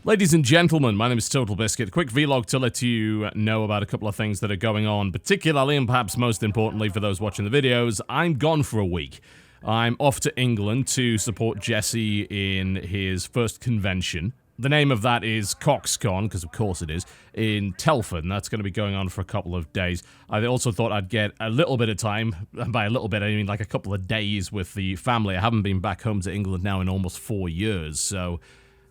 Ladies and gentlemen, my name is Total Biscuit. Quick vlog to let you know about a couple of things that are going on, particularly and perhaps most importantly for those watching the videos. I'm gone for a week. I'm off to England to support Jesse in his first convention. The name of that is CoxCon, because of course it is, in Telford, and that's going to be going on for a couple of days. I also thought I'd get a little bit of time, and by a little bit I mean like a couple of days with the family. I haven't been back home to England now in almost 4 years, so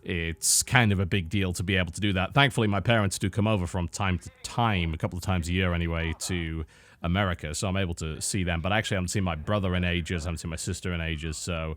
it's kind of a big deal to be able to do that. Thankfully, my parents do come over from time to time, a couple of times a year anyway, to America, so I'm able to see them. But actually, I haven't seen my brother in ages, I haven't seen my sister in ages, so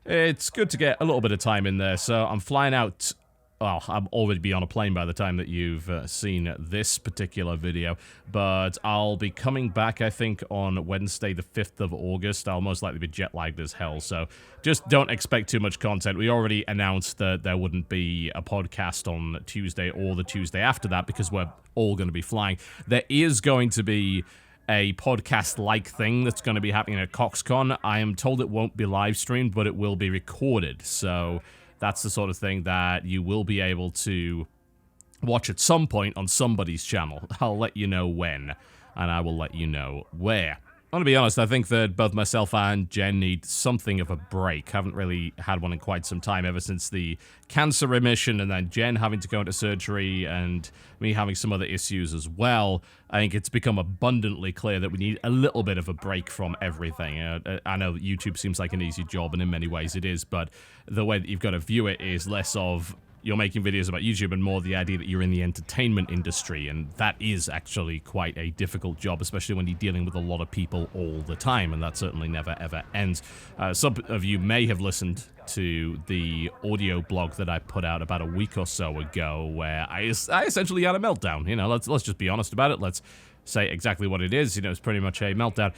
it's good to get a little bit of time in there. So I'm flying out. Well, I'll already be on a plane by the time that you've seen this particular video, but I'll be coming back, I think, on Wednesday the 5th of August. I'll most likely be jet-lagged as hell, so just don't expect too much content. We already announced that there wouldn't be a podcast on Tuesday or the Tuesday after that because we're all going to be flying. There is going to be a podcast-like thing that's going to be happening at CoxCon. I am told it won't be live-streamed, but it will be recorded, so that's the sort of thing that you will be able to watch at some point on somebody's channel. I'll let you know when, and I will let you know where. I want to be honest, I think that both myself and Jen need something of a break. Haven't really had one in quite some time, ever since the cancer remission, and then Jen having to go into surgery, and me having some other issues as well. I think it's become abundantly clear that we need a little bit of a break from everything. I know that YouTube seems like an easy job, and in many ways it is, but the way that you've got to view it is less of you're making videos about YouTube and more the idea that you're in the entertainment industry, and that is actually quite a difficult job, especially when you're dealing with a lot of people all the time, and that certainly never ever ends. Some of you may have listened to the audio blog that I put out about a week or so ago, where I essentially had a meltdown. You know, let's just be honest about it. Let's say exactly what it is. You know, it's pretty much a meltdown.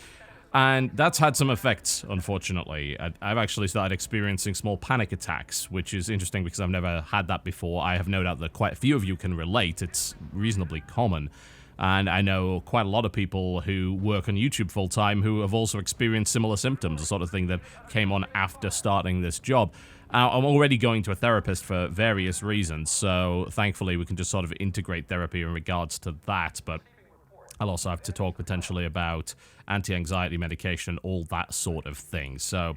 And that's had some effects, unfortunately. I've actually started experiencing small panic attacks, which is interesting because I've never had that before. I have no doubt that quite a few of you can relate. It's reasonably common. And I know quite a lot of people who work on YouTube full-time who have also experienced similar symptoms, the sort of thing that came on after starting this job. I'm already going to a therapist for various reasons, so thankfully we can just sort of integrate therapy in regards to that, but I'll also have to talk potentially about anti-anxiety medication, all that sort of thing. So,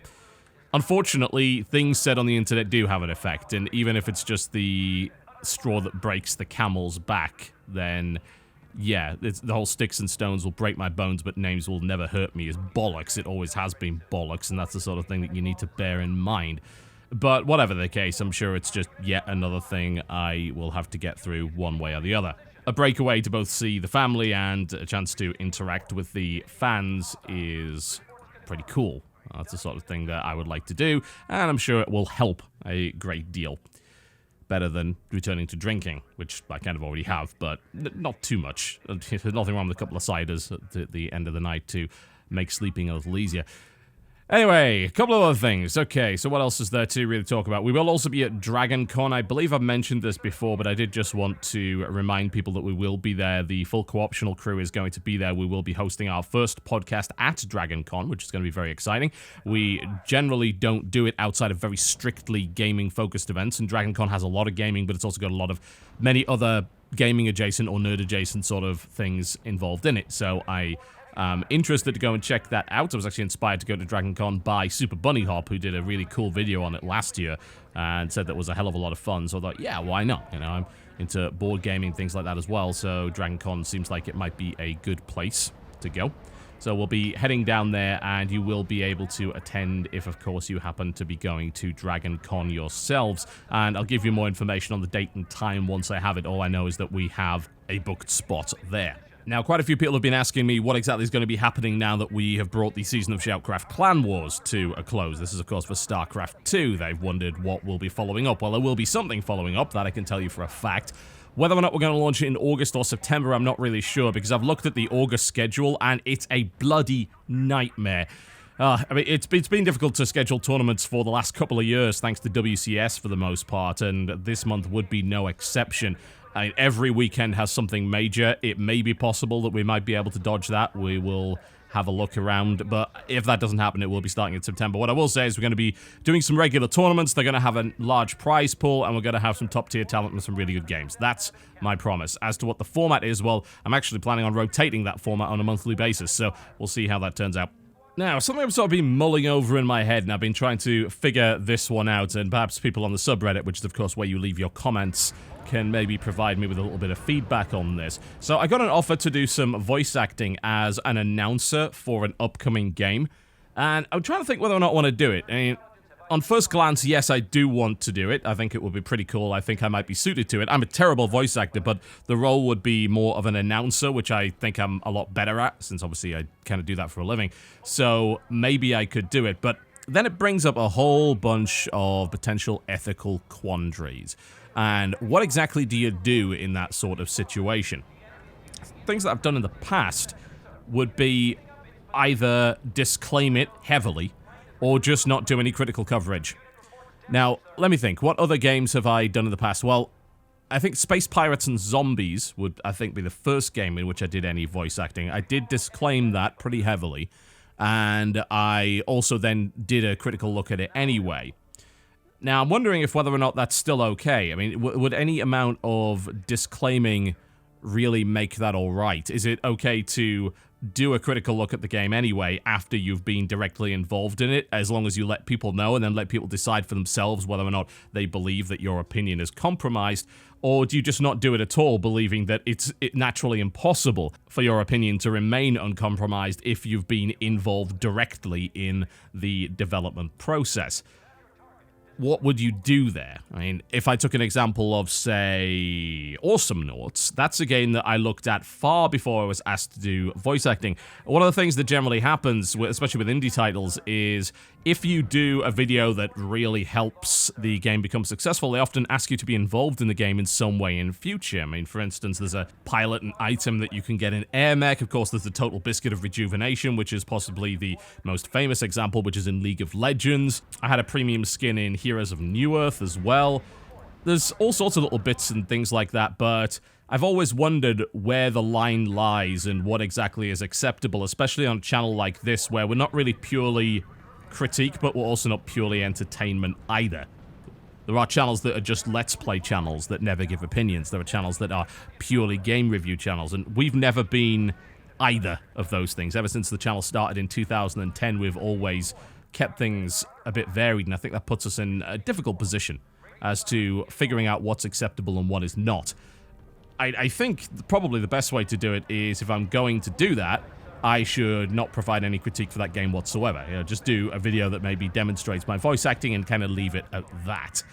unfortunately, things said on the internet do have an effect, and even if it's just the straw that breaks the camel's back, then yeah, the whole sticks and stones will break my bones, but names will never hurt me is bollocks. It always has been bollocks, and that's the sort of thing that you need to bear in mind. But whatever the case, I'm sure it's just yet another thing I will have to get through one way or the other. A breakaway to both see the family and a chance to interact with the fans is pretty cool. That's the sort of thing that I would like to do, and I'm sure it will help a great deal. Better than returning to drinking, which I kind of already have, but not too much. There's nothing wrong with a couple of ciders at the end of the night to make sleeping a little easier. Anyway, a couple of other things. Okay, so what else is there to really talk about? We will also be at DragonCon. I believe I've mentioned this before, but I did just want to remind people that we will be there. The full co-optional crew is going to be there. We will be hosting our first podcast at DragonCon, which is going to be very exciting. We generally don't do it outside of very strictly gaming-focused events, and DragonCon has a lot of gaming, but it's also got a lot of many other gaming-adjacent or nerd-adjacent sort of things involved in it. So interested to go and check that out. I was actually inspired to go to DragonCon by Super Bunny Hop, who did a really cool video on it last year and said that was a hell of a lot of fun. So I thought, yeah, why not? You know, I'm into board gaming, things like that as well. So DragonCon seems like it might be a good place to go. So we'll be heading down there, and you will be able to attend if, of course, you happen to be going to DragonCon yourselves. And I'll give you more information on the date and time once I have it. All I know is that we have a booked spot there. Now, quite a few people have been asking me what exactly is going to be happening now that we have brought the season of Shoutcraft Clan Wars to a close. This is, of course, for StarCraft 2. They've wondered what will be following up. Well, there will be something following up, that I can tell you for a fact. Whether or not we're going to launch it in August or September, I'm not really sure, because I've looked at the August schedule, and it's a bloody nightmare. I mean, it's been difficult to schedule tournaments for the last couple of years, thanks to WCS for the most part, and this month would be no exception. I mean, every weekend has something major. It may be possible that we might be able to dodge that. We will have a look around, but if that doesn't happen, it will be starting in September. What I will say is we're going to be doing some regular tournaments, they're going to have a large prize pool, and we're going to have some top-tier talent and some really good games. That's my promise. As to what the format is, well, I'm actually planning on rotating that format on a monthly basis, so we'll see how that turns out. Now, something I've sort of been mulling over in my head, and I've been trying to figure this one out, and perhaps people on the subreddit, which is of course where you leave your comments, can maybe provide me with a little bit of feedback on this. So I got an offer to do some voice acting as an announcer for an upcoming game, and I'm trying to think whether or not I want to do it. I mean, on first glance, yes, I do want to do it. I think it would be pretty cool. I think I might be suited to it. I'm a terrible voice actor, but the role would be more of an announcer, which I think I'm a lot better at, since obviously I kind of do that for a living. So maybe I could do it, but then it brings up a whole bunch of potential ethical quandaries. And what exactly do you do in that sort of situation? Things that I've done in the past would be either disclaim it heavily, or just not do any critical coverage. Now, let me think. What other games have I done in the past? Well, I think Space Pirates and Zombies would, I think, be the first game in which I did any voice acting. I did disclaim that pretty heavily, and I also then did a critical look at it anyway. Now, I'm wondering if whether or not that's still okay. I mean, would any amount of disclaiming really make that all right? Is it okay to do a critical look at the game anyway after you've been directly involved in it, as long as you let people know and then let people decide for themselves whether or not they believe that your opinion is compromised? Or do you just not do it at all, believing that it's naturally impossible for your opinion to remain uncompromised if you've been involved directly in the development process? What would you do there? I mean, if I took an example of, say, Awesomenauts, that's a game that I looked at far before I was asked to do voice acting. One of the things that generally happens, especially with indie titles, is if you do a video that really helps the game become successful, they often ask you to be involved in the game in some way in future. I mean, for instance, there's a pilot and item that you can get in Air Mech. Of course, there's the Total Biscuit of Rejuvenation, which is possibly the most famous example, which is in League of Legends. I had a premium skin in Heroes of Newerth as well. There's all sorts of little bits and things like that, but I've always wondered where the line lies and what exactly is acceptable, especially on a channel like this, where we're not really purely critique, but we're also not purely entertainment either. There are channels that are just Let's Play channels that never give opinions. There are channels that are purely game review channels, and we've never been either of those things. Ever since the channel started in 2010, we've always kept things a bit varied, and I think that puts us in a difficult position as to figuring out what's acceptable and what is not. I think probably the best way to do it is, if I'm going to do that, I should not provide any critique for that game whatsoever. You know, just do a video that maybe demonstrates my voice acting and kind of leave it at that.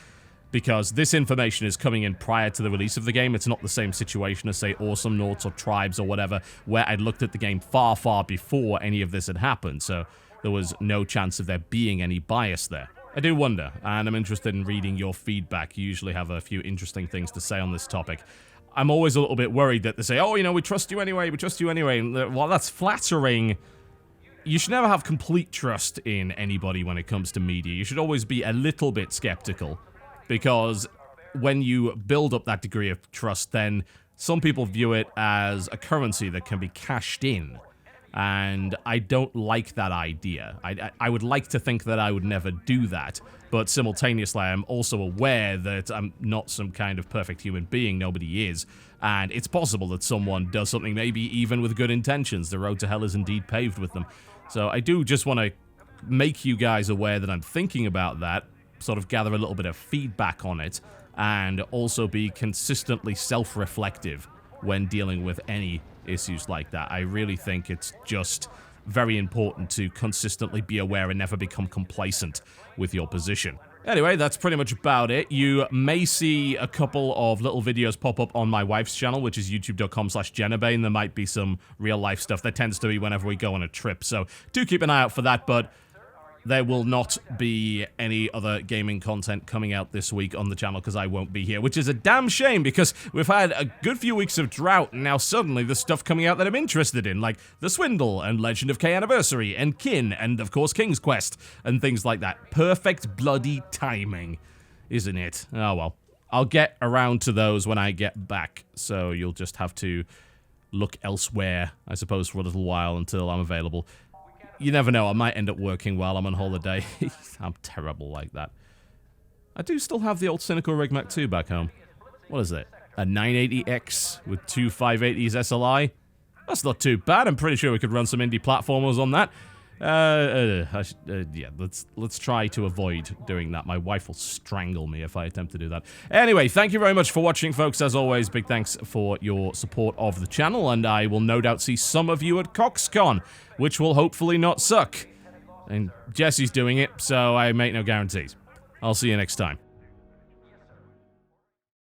Because this information is coming in prior to the release of the game. It's not the same situation as, say, Awesomenauts or Tribes or whatever, where I'd looked at the game far, far before any of this had happened, so there was no chance of there being any bias there. I do wonder, and I'm interested in reading your feedback. You usually have a few interesting things to say on this topic. I'm always a little bit worried that they say, oh, you know, we trust you anyway, and while that's flattering, you should never have complete trust in anybody when it comes to media. You should always be a little bit skeptical, because when you build up that degree of trust, then some people view it as a currency that can be cashed in. And I don't like that idea. I would like to think that I would never do that, but simultaneously I'm also aware that I'm not some kind of perfect human being. Nobody is. And it's possible that someone does something, maybe even with good intentions. The road to hell is indeed paved with them. So I do just want to make you guys aware that I'm thinking about that, sort of gather a little bit of feedback on it, and also be consistently self-reflective when dealing with any issues like that. I really think it's just very important to consistently be aware and never become complacent with your position. Anyway, that's pretty much about it. You may see a couple of little videos pop up on my wife's channel, which is youtube.com/JennaBane. There might be some real-life stuff. That tends to be whenever we go on a trip, so do keep an eye out for that, but there will not be any other gaming content coming out this week on the channel because I won't be here, which is a damn shame because we've had a good few weeks of drought, and now suddenly there's stuff coming out that I'm interested in, like The Swindle and Legend of K Anniversary and Kin and, of course, King's Quest and things like that. Perfect bloody timing, isn't it? Oh, well. I'll get around to those when I get back, so you'll just have to look elsewhere, I suppose, for a little while until I'm available. You never know, I might end up working while I'm on holiday. I'm terrible like that. I do still have the old Cynical Rig Mach 2 back home. What is it? A 980X with two 580s SLI? That's not too bad. I'm pretty sure we could run some indie platformers on that. Yeah, let's try to avoid doing that. My wife will strangle me if I attempt to do that. Anyway, thank you very much for watching, folks. As always, big thanks for your support of the channel, and I will no doubt see some of you at CoxCon, which will hopefully not suck. And Jesse's doing it, so I make no guarantees. I'll see you next time.